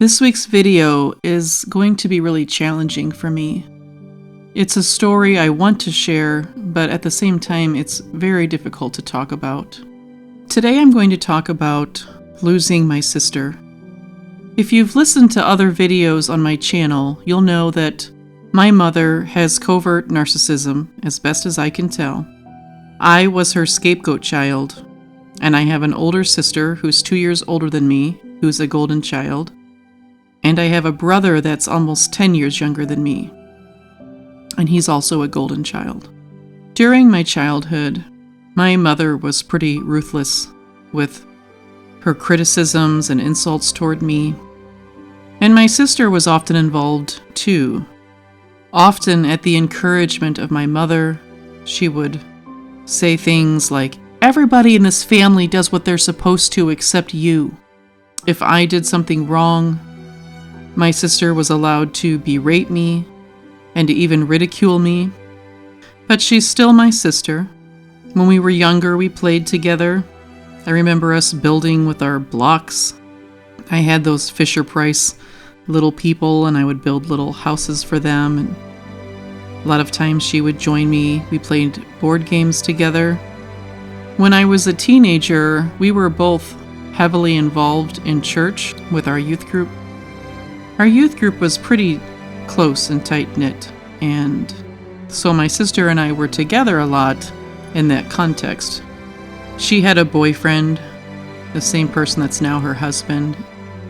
This week's video is going to be really challenging for me. It's a story I want to share, but at the same time, it's very difficult to talk about. Today I'm going to talk about losing my sister. If you've listened to other videos on my channel, you'll know that my mother has covert narcissism, as best as I can tell. I was her scapegoat child, and I have an older sister who's 2 years older than me, who's a golden child. And I have a brother that's almost 10 years younger than me, and he's also a golden child. During my childhood, my mother was pretty ruthless with her criticisms and insults toward me, and my sister was often involved too. Often at the encouragement of my mother, she would say things like, "Everybody in this family does what they're supposed to except you." If I did something wrong, my sister was allowed to berate me and to even ridicule me. But she's still my sister. When we were younger, we played together. I remember us building with our blocks. I had those Fisher-Price little people, and I would build little houses for them. And a lot of times she would join me. We played board games together. When I was a teenager, we were both heavily involved in church with our youth group. Our youth group was pretty close and tight-knit, and so my sister and I were together a lot in that context. She had a boyfriend, the same person that's now her husband,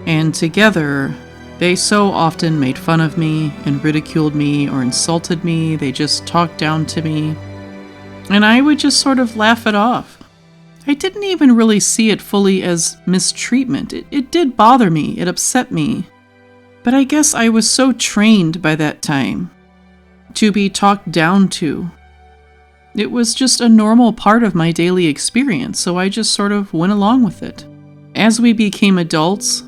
and together they so often made fun of me and ridiculed me or insulted me. They just talked down to me, and I would just sort of laugh it off. I didn't even really see it fully as mistreatment. It did bother me. It upset me. But I guess I was so trained by that time to be talked down to. It was just a normal part of my daily experience, so I just sort of went along with it. As we became adults,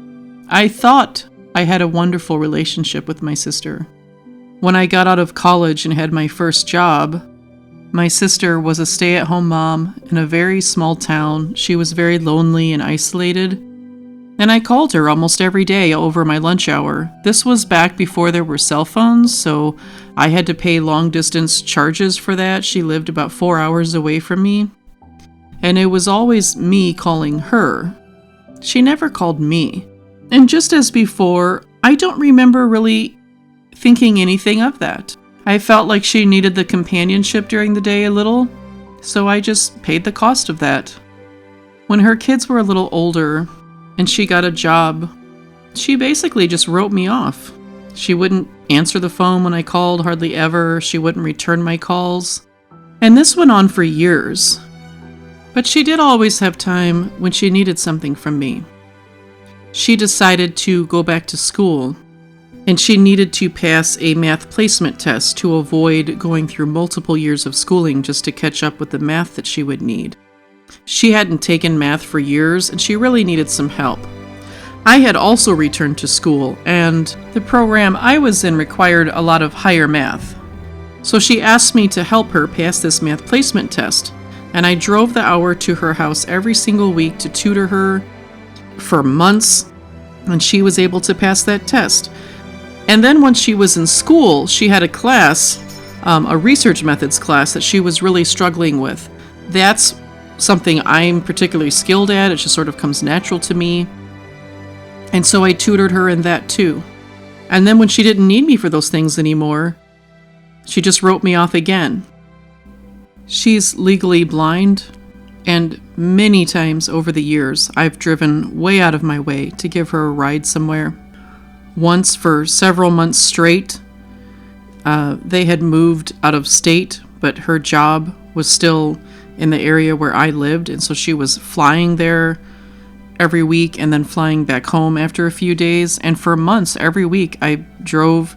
I thought I had a wonderful relationship with my sister. When I got out of college and had my first job, my sister was a stay-at-home mom in a very small town. She was very lonely and isolated. And I called her almost every day over my lunch hour. This was back before there were cell phones, so I had to pay long-distance charges for that. She lived about 4 hours away from me. And it was always me calling her. She never called me. And just as before, I don't remember really thinking anything of that. I felt like she needed the companionship during the day a little, so I just paid the cost of that. When her kids were a little older, and she got a job, she basically just wrote me off. She wouldn't answer the phone when I called, hardly ever. She wouldn't return my calls. And this went on for years. But she did always have time when she needed something from me. She decided to go back to school, and she needed to pass a math placement test to avoid going through multiple years of schooling just to catch up with the math that she would need. She hadn't taken math for years, and she really needed some help. I had also returned to school, and the program I was in required a lot of higher math. So she asked me to help her pass this math placement test, and I drove the hour to her house every single week to tutor her for months, and she was able to pass that test. And then when she was in school, she had a class, a research methods class that she was really struggling with. That's something I'm particularly skilled at. It just sort of comes natural to me. And so I tutored her in that too. And then when she didn't need me for those things anymore, she just wrote me off again. She's legally blind, and many times over the years, I've driven way out of my way to give her a ride somewhere. Once for several months straight, they had moved out of state, but her job was still in the area where I lived, and so she was flying there every week and then flying back home after a few days. And for months, every week, I drove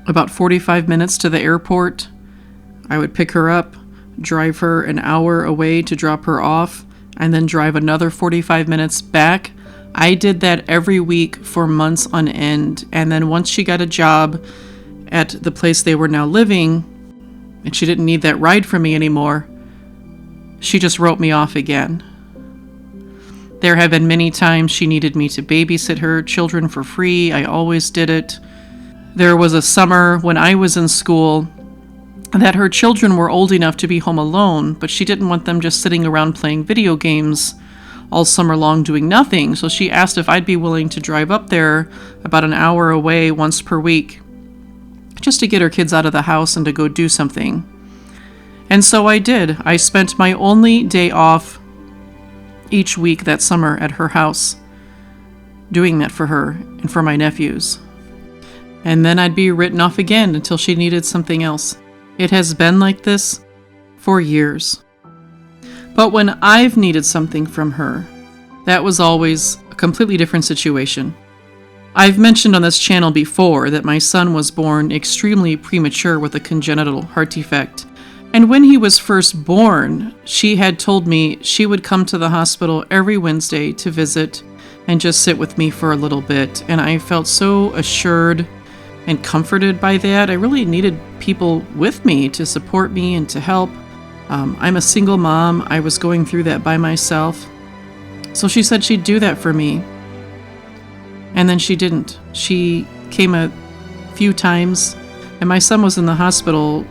about 45 minutes to the airport. I would pick her up, drive her an hour away to drop her off, and then drive another 45 minutes back. I did that every week for months on end. And then once she got a job at the place they were now living, and she didn't need that ride from me anymore, she just wrote me off again. There have been many times she needed me to babysit her children for free. I always did it. There was a summer when I was in school that her children were old enough to be home alone, but she didn't want them just sitting around playing video games all summer long doing nothing. So she asked if I'd be willing to drive up there about an hour away once per week just to get her kids out of the house and to go do something. And so I did. I spent my only day off each week that summer at her house, doing that for her and for my nephews. And then I'd be written off again until she needed something else. It has been like this for years. But when I've needed something from her, that was always a completely different situation. I've mentioned on this channel before that my son was born extremely premature with a congenital heart defect. And when he was first born, she had told me she would come to the hospital every Wednesday to visit and just sit with me for a little bit. And I felt so assured and comforted by that. I really needed people with me to support me and to help. I'm a single mom. I was going through that by myself. So she said she'd do that for me. And then she didn't. She came a few times, and my son was in the hospital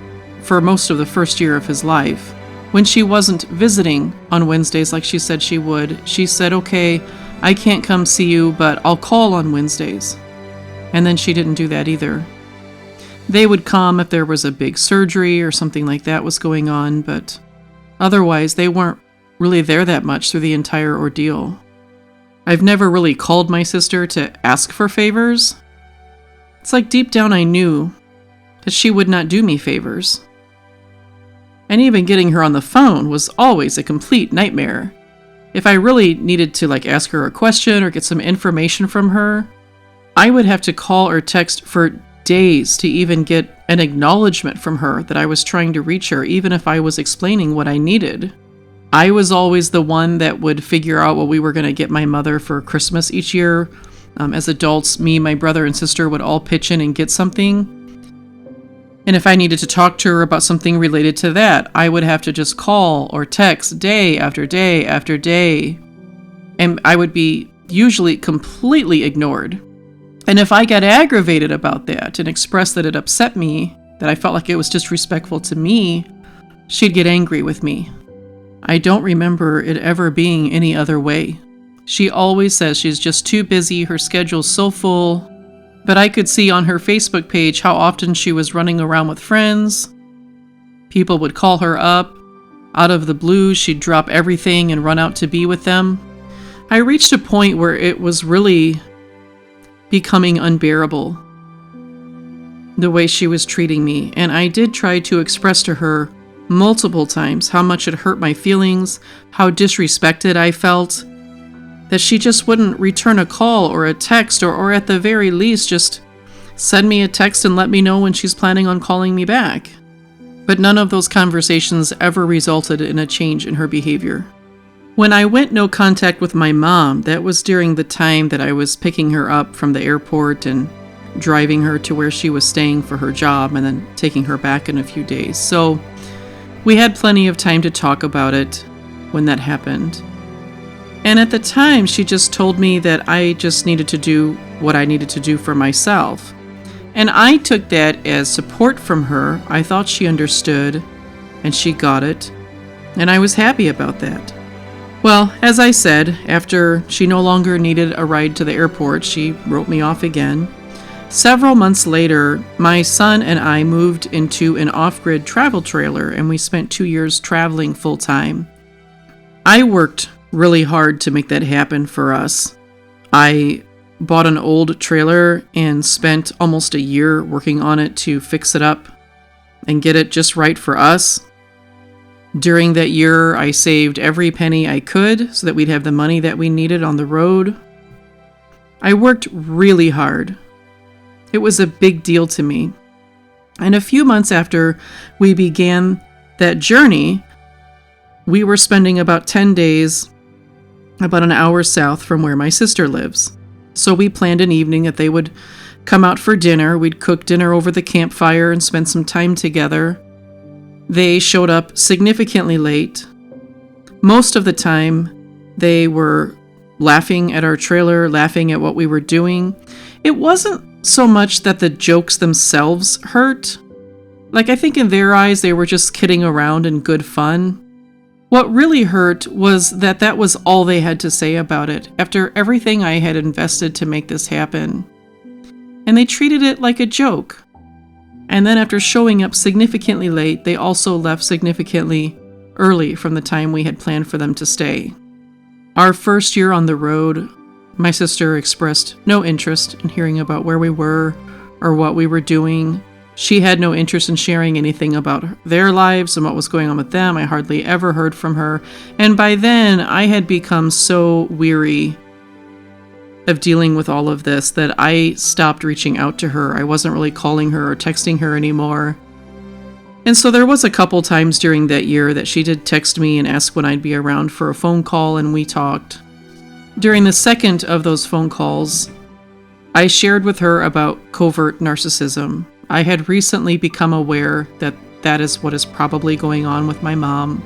for most of the first year of his life. When she wasn't visiting on Wednesdays like she said she would, she said, "Okay, I can't come see you, but I'll call on Wednesdays." And then she didn't do that either. They would come if there was a big surgery or something like that was going on, but otherwise they weren't really there that much through the entire ordeal. I've never really called my sister to ask for favors. It's like deep down I knew that she would not do me favors. And even getting her on the phone was always a complete nightmare. If I really needed to ask her a question or get some information from her, I would have to call or text for days to even get an acknowledgement from her that I was trying to reach her, even if I was explaining what I needed. I was always the one that would figure out what we were going to get my mother for Christmas each year. As adults, me, my brother, and sister would all pitch in and get something. And if I needed to talk to her about something related to that, I would have to just call or text day after day after day. And I would be usually completely ignored. And if I got aggravated about that and expressed that it upset me, that I felt like it was disrespectful to me, she'd get angry with me. I don't remember it ever being any other way. She always says she's just too busy, her schedule's so full. But I could see on her Facebook page how often she was running around with friends. People would call her up. Out of the blue, she'd drop everything and run out to be with them. I reached a point where it was really becoming unbearable, the way she was treating me. And I did try to express to her multiple times how much it hurt my feelings, how disrespected I felt, that she just wouldn't return a call or a text, or at the very least just send me a text and let me know when she's planning on calling me back. But none of those conversations ever resulted in a change in her behavior. When I went no contact with my mom, that was during the time that I was picking her up from the airport and driving her to where she was staying for her job and then taking her back in a few days. So we had plenty of time to talk about it when that happened. And at the time, she just told me that I just needed to do what I needed to do for myself. And I took that as support from her. I thought she understood, and she got it. And I was happy about that. Well, as I said, after she no longer needed a ride to the airport, she wrote me off again. Several months later, my son and I moved into an off-grid travel trailer, and we spent 2 years traveling full-time. I worked really hard to make that happen for us. I bought an old trailer and spent almost a year working on it to fix it up and get it just right for us. During that year, I saved every penny I could so that we'd have the money that we needed on the road. I worked really hard. It was a big deal to me. And a few months after we began that journey, we were spending about 10 days about an hour south from where my sister lives. So we planned an evening that they would come out for dinner. We'd cook dinner over the campfire and spend some time together. They showed up significantly late. Most of the time, they were laughing at our trailer, laughing at what we were doing. It wasn't so much that the jokes themselves hurt. Like, I think in their eyes, they were just kidding around and good fun. What really hurt was that that was all they had to say about it, after everything I had invested to make this happen. And they treated it like a joke. And then after showing up significantly late, they also left significantly early from the time we had planned for them to stay. Our first year on the road, my sister expressed no interest in hearing about where we were or what we were doing. She had no interest in sharing anything about their lives and what was going on with them. I hardly ever heard from her. And by then, I had become so weary of dealing with all of this that I stopped reaching out to her. I wasn't really calling her or texting her anymore. And so there was a couple times during that year that she did text me and ask when I'd be around for a phone call, and we talked. During the second of those phone calls, I shared with her about covert narcissism. I had recently become aware that that is what is probably going on with my mom.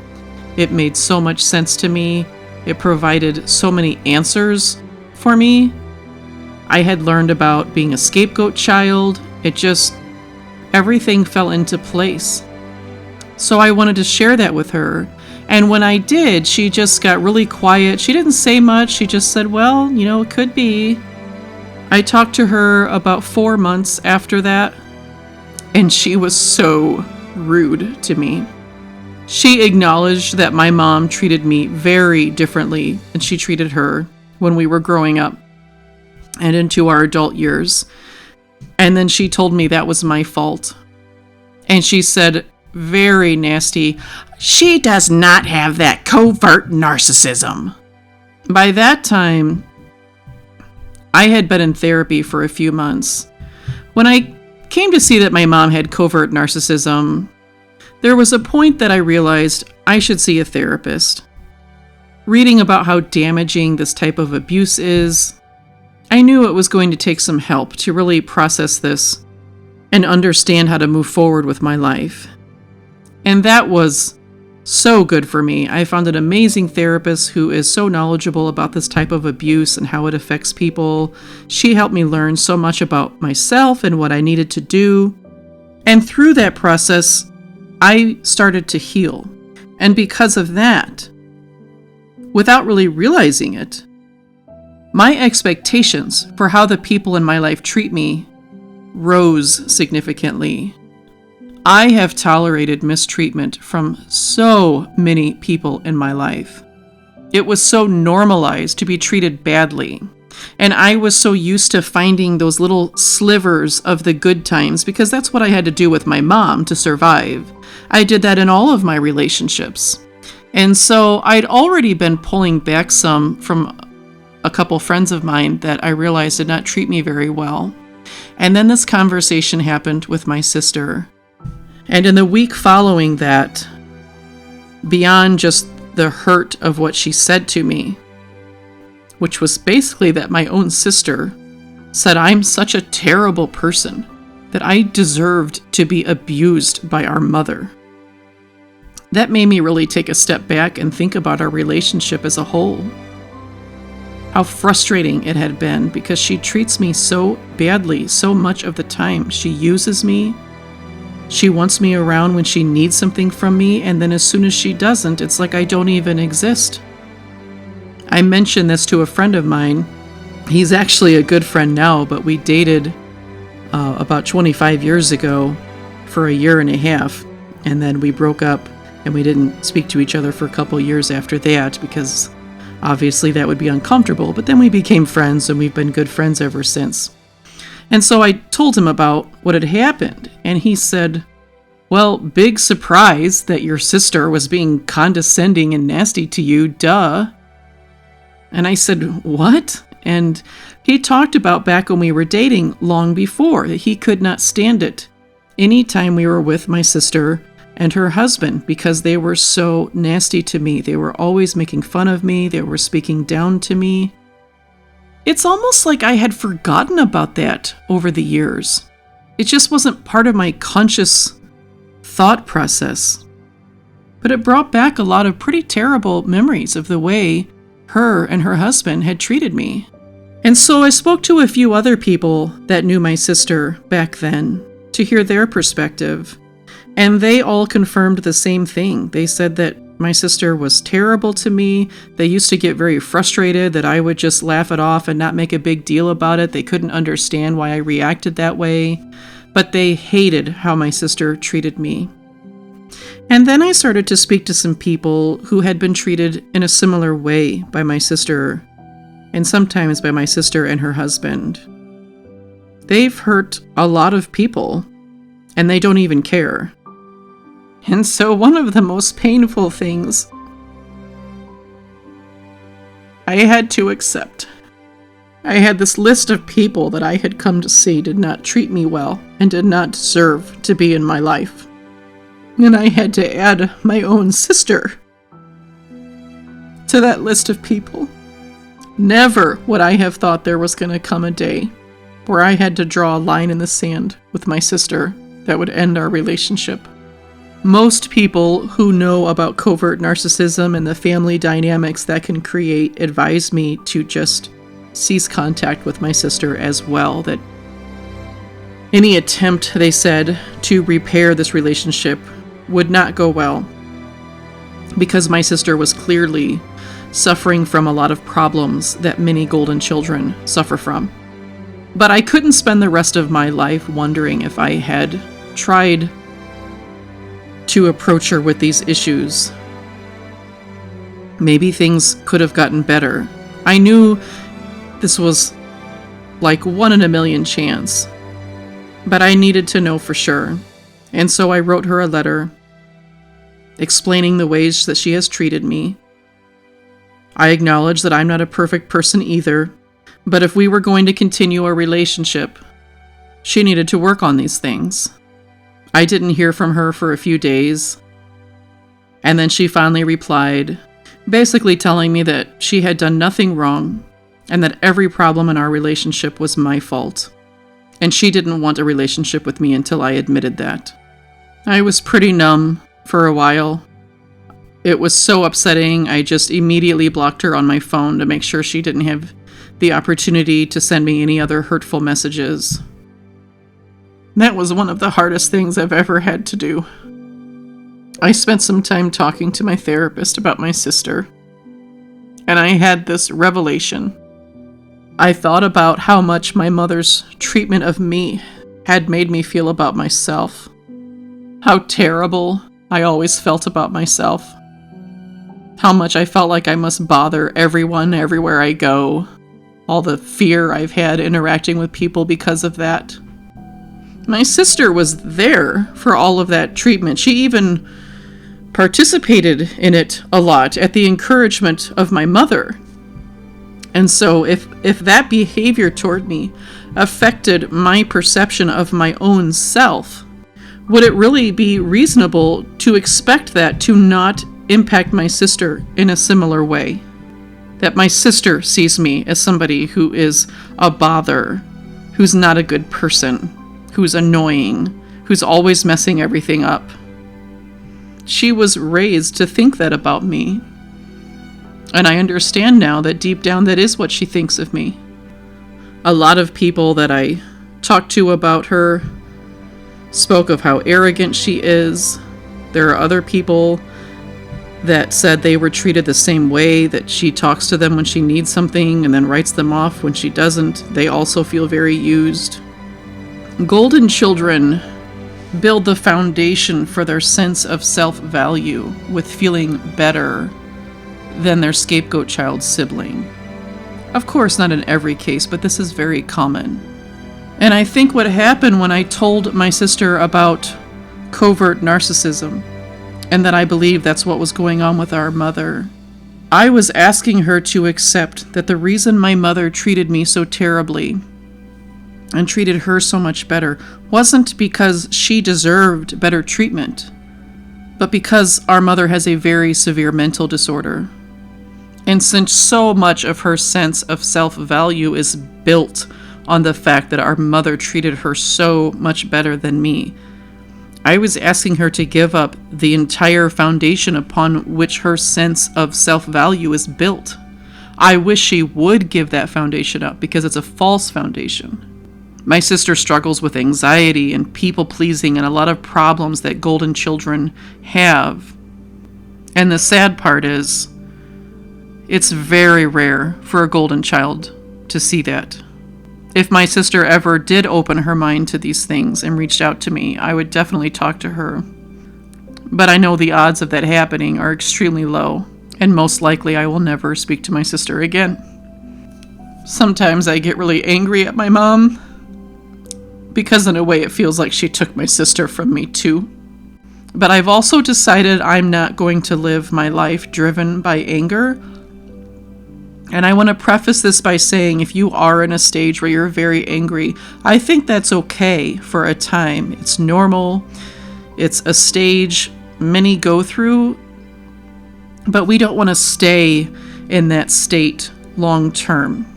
It made so much sense to me. It provided so many answers for me. I had learned about being a scapegoat child. Everything fell into place. So I wanted to share that with her. And when I did, she just got really quiet. She didn't say much. She just said, well, it could be. I talked to her about 4 months after that, and she was so rude to me. She acknowledged that my mom treated me very differently than she treated her when we were growing up and into our adult years. And then she told me that was my fault. And she said, very nasty, she does not have that covert narcissism. By that time, I had been in therapy for a few months. When I came to see that my mom had covert narcissism, there was a point that I realized I should see a therapist. Reading about how damaging this type of abuse is, I knew it was going to take some help to really process this and understand how to move forward with my life. And that was so good for me. I found an amazing therapist who is so knowledgeable about this type of abuse and how it affects people. She helped me learn so much about myself and what I needed to do. And through that process, I started to heal. And because of that, without really realizing it, my expectations for how the people in my life treat me rose significantly. I have tolerated mistreatment from so many people in my life. It was so normalized to be treated badly. And I was so used to finding those little slivers of the good times because that's what I had to do with my mom to survive. I did that in all of my relationships. And so I'd already been pulling back some from a couple friends of mine that I realized did not treat me very well. And then this conversation happened with my sister. And in the week following that, beyond just the hurt of what she said to me, which was basically that my own sister said I'm such a terrible person, that I deserved to be abused by our mother. That made me really take a step back and think about our relationship as a whole. How frustrating it had been because she treats me so badly so much of the time. She uses me. She wants me around when she needs something from me, and then as soon as she doesn't, it's like I don't even exist. I mentioned this to a friend of mine. He's actually a good friend now, but we dated about 25 years ago for a year and a half, and then we broke up, and we didn't speak to each other for a couple years after that, because obviously that would be uncomfortable, but then we became friends, and we've been good friends ever since. And so I told him about what had happened, and he said, well, big surprise that your sister was being condescending and nasty to you, duh. And I said, what? And he talked about back when we were dating long before, that he could not stand it anytime we were with my sister and her husband because they were so nasty to me. They were always making fun of me. They were speaking down to me. It's almost like I had forgotten about that over the years. It just wasn't part of my conscious thought process. But it brought back a lot of pretty terrible memories of the way her and her husband had treated me. And so I spoke to a few other people that knew my sister back then to hear their perspective, and they all confirmed the same thing. They said that my sister was terrible to me. They used to get very frustrated that I would just laugh it off and not make a big deal about it. They couldn't understand why I reacted that way, but they hated how my sister treated me. And then I started to speak to some people who had been treated in a similar way by my sister, and sometimes by my sister and her husband. They've hurt a lot of people, and they don't even care. And so one of the most painful things I had to accept. I had this list of people that I had come to see did not treat me well and did not deserve to be in my life. And I had to add my own sister to that list of people. Never would I have thought there was going to come a day where I had to draw a line in the sand with my sister that would end our relationship. Most people who know about covert narcissism and the family dynamics that can create advise me to just cease contact with my sister as well. That any attempt, they said, to repair this relationship would not go well, because my sister was clearly suffering from a lot of problems that many golden children suffer from. But I couldn't spend the rest of my life wondering if I had tried to approach her with these issues. Maybe things could have gotten better. I knew this was like 1 in a million chance, but I needed to know for sure. And so I wrote her a letter explaining the ways that she has treated me. I acknowledge that I'm not a perfect person either, but if we were going to continue a relationship, she needed to work on these things. I didn't hear from her for a few days, and then she finally replied, basically telling me that she had done nothing wrong and that every problem in our relationship was my fault, and she didn't want a relationship with me until I admitted that. I was pretty numb for a while. It was so upsetting, I just immediately blocked her on my phone to make sure she didn't have the opportunity to send me any other hurtful messages. That was one of the hardest things I've ever had to do. I spent some time talking to my therapist about my sister, and I had this revelation. I thought about how much my mother's treatment of me had made me feel about myself. How terrible I always felt about myself. How much I felt like I must bother everyone everywhere I go. All the fear I've had interacting with people because of that. My sister was there for all of that treatment. She even participated in it a lot at the encouragement of my mother. And so if that behavior toward me affected my perception of my own self, would it really be reasonable to expect that to not impact my sister in a similar way? That my sister sees me as somebody who is a bother, who's not a good person, who's annoying, who's always messing everything up. She was raised to think that about me. And I understand now that deep down that is what she thinks of me. A lot of people that I talked to about her spoke of how arrogant she is. There are other people that said they were treated the same way, that she talks to them when she needs something and then writes them off when she doesn't. They also feel very used. Golden children build the foundation for their sense of self-value with feeling better than their scapegoat child sibling. Of course, not in every case, but this is very common. And I think what happened when I told my sister about covert narcissism, and that I believe that's what was going on with our mother, I was asking her to accept that the reason my mother treated me so terribly and treated her so much better wasn't because she deserved better treatment, but because our mother has a very severe mental disorder. And since so much of her sense of self-value is built on the fact that our mother treated her so much better than me, I was asking her to give up the entire foundation upon which her sense of self-value is built. I wish she would give that foundation up because it's a false foundation. My sister struggles with anxiety and people-pleasing and a lot of problems that golden children have. And the sad part is, it's very rare for a golden child to see that. If my sister ever did open her mind to these things and reached out to me, I would definitely talk to her. But I know the odds of that happening are extremely low, and most likely I will never speak to my sister again. Sometimes I get really angry at my mom, because in a way it feels like she took my sister from me too. But I've also decided I'm not going to live my life driven by anger. And I want to preface this by saying if you are in a stage where you're very angry, I think that's okay for a time. It's normal. It's a stage many go through, but we don't want to stay in that state long term.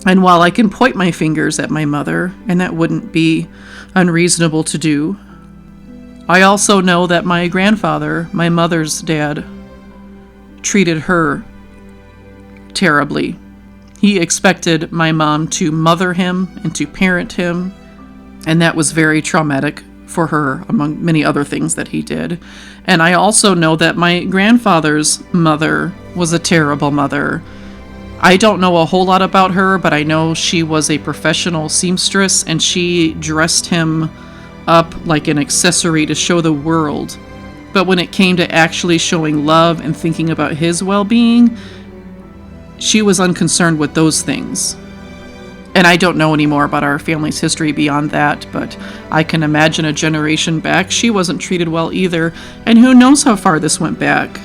And while I can point my fingers at my mother, and that wouldn't be unreasonable to do, I also know that my grandfather, my mother's dad, treated her terribly. He expected my mom to mother him and to parent him, and that was very traumatic for her, among many other things that he did. And I also know that my grandfather's mother was a terrible mother. I don't know a whole lot about her, but I know she was a professional seamstress, and she dressed him up like an accessory to show the world. But when it came to actually showing love and thinking about his well-being, she was unconcerned with those things. And I don't know any more about our family's history beyond that, but I can imagine a generation back, she wasn't treated well either, and who knows how far this went back.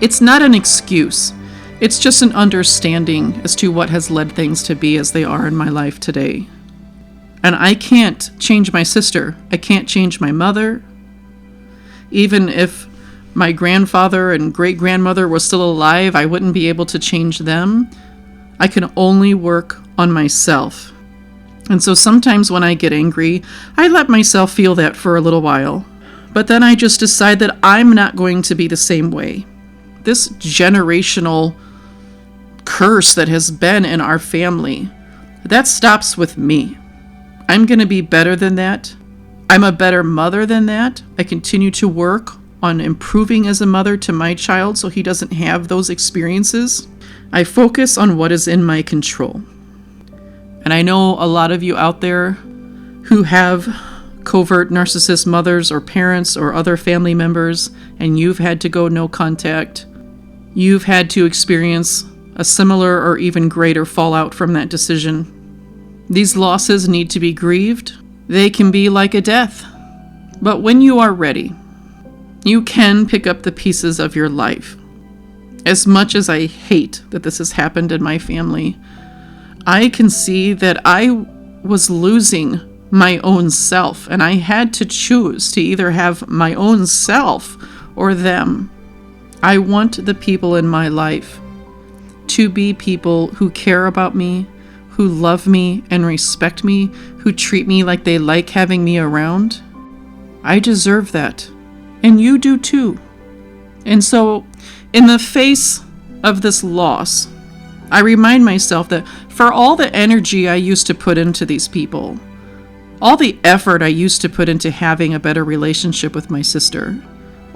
It's not an excuse. It's just an understanding as to what has led things to be as they are in my life today. And I can't change my sister. I can't change my mother. Even if my grandfather and great-grandmother were still alive, I wouldn't be able to change them. I can only work on myself. And so sometimes when I get angry, I let myself feel that for a little while. But then I just decide that I'm not going to be the same way. This generational curse that has been in our family, that stops with me. I'm going to be better than that. I'm a better mother than that. I continue to work on improving as a mother to my child so he doesn't have those experiences. I focus on what is in my control. And I know a lot of you out there who have covert narcissist mothers or parents or other family members, and you've had to go no contact. You've had to experience a similar or even greater fallout from that decision. These losses need to be grieved. They can be like a death. But when you are ready, you can pick up the pieces of your life. As much as I hate that this has happened in my family, I can see that I was losing my own self, and I had to choose to either have my own self or them. I want the people in my life to be people who care about me, who love me and respect me, who treat me like they like having me around. I deserve that, and you do too. And so, in the face of this loss, I remind myself that for all the energy I used to put into these people, all the effort I used to put into having a better relationship with my sister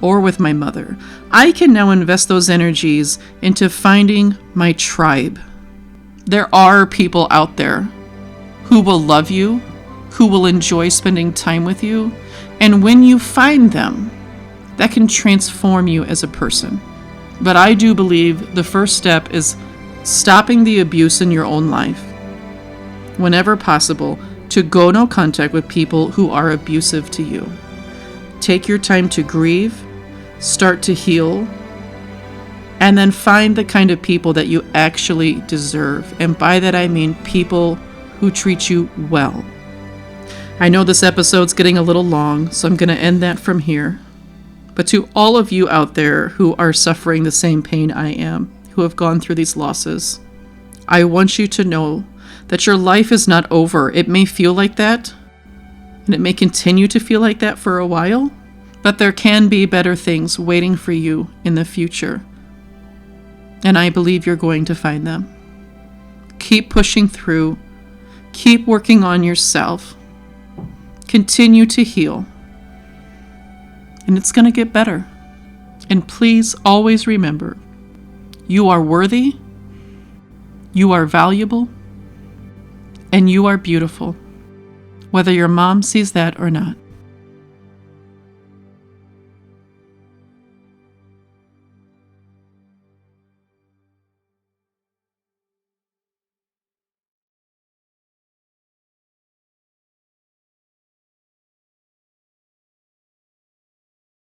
or with my mother, I can now invest those energies into finding my tribe. There are people out there who will love you, who will enjoy spending time with you, and when you find them, that can transform you as a person. But I do believe the first step is stopping the abuse in your own life. Whenever possible, to go no contact with people who are abusive to you. Take your time to grieve, start to heal, and then find the kind of people that you actually deserve. And by that I mean people who treat you well. I know this episode's getting a little long, so I'm going to end that from here. But to all of you out there who are suffering the same pain I am, who have gone through these losses, I want you to know that your life is not over. It may feel like that, and it may continue to feel like that for a while, but there can be better things waiting for you in the future. And I believe you're going to find them. Keep pushing through. Keep working on yourself. Continue to heal. And it's going to get better. And please always remember, you are worthy, you are valuable, and you are beautiful, whether your mom sees that or not.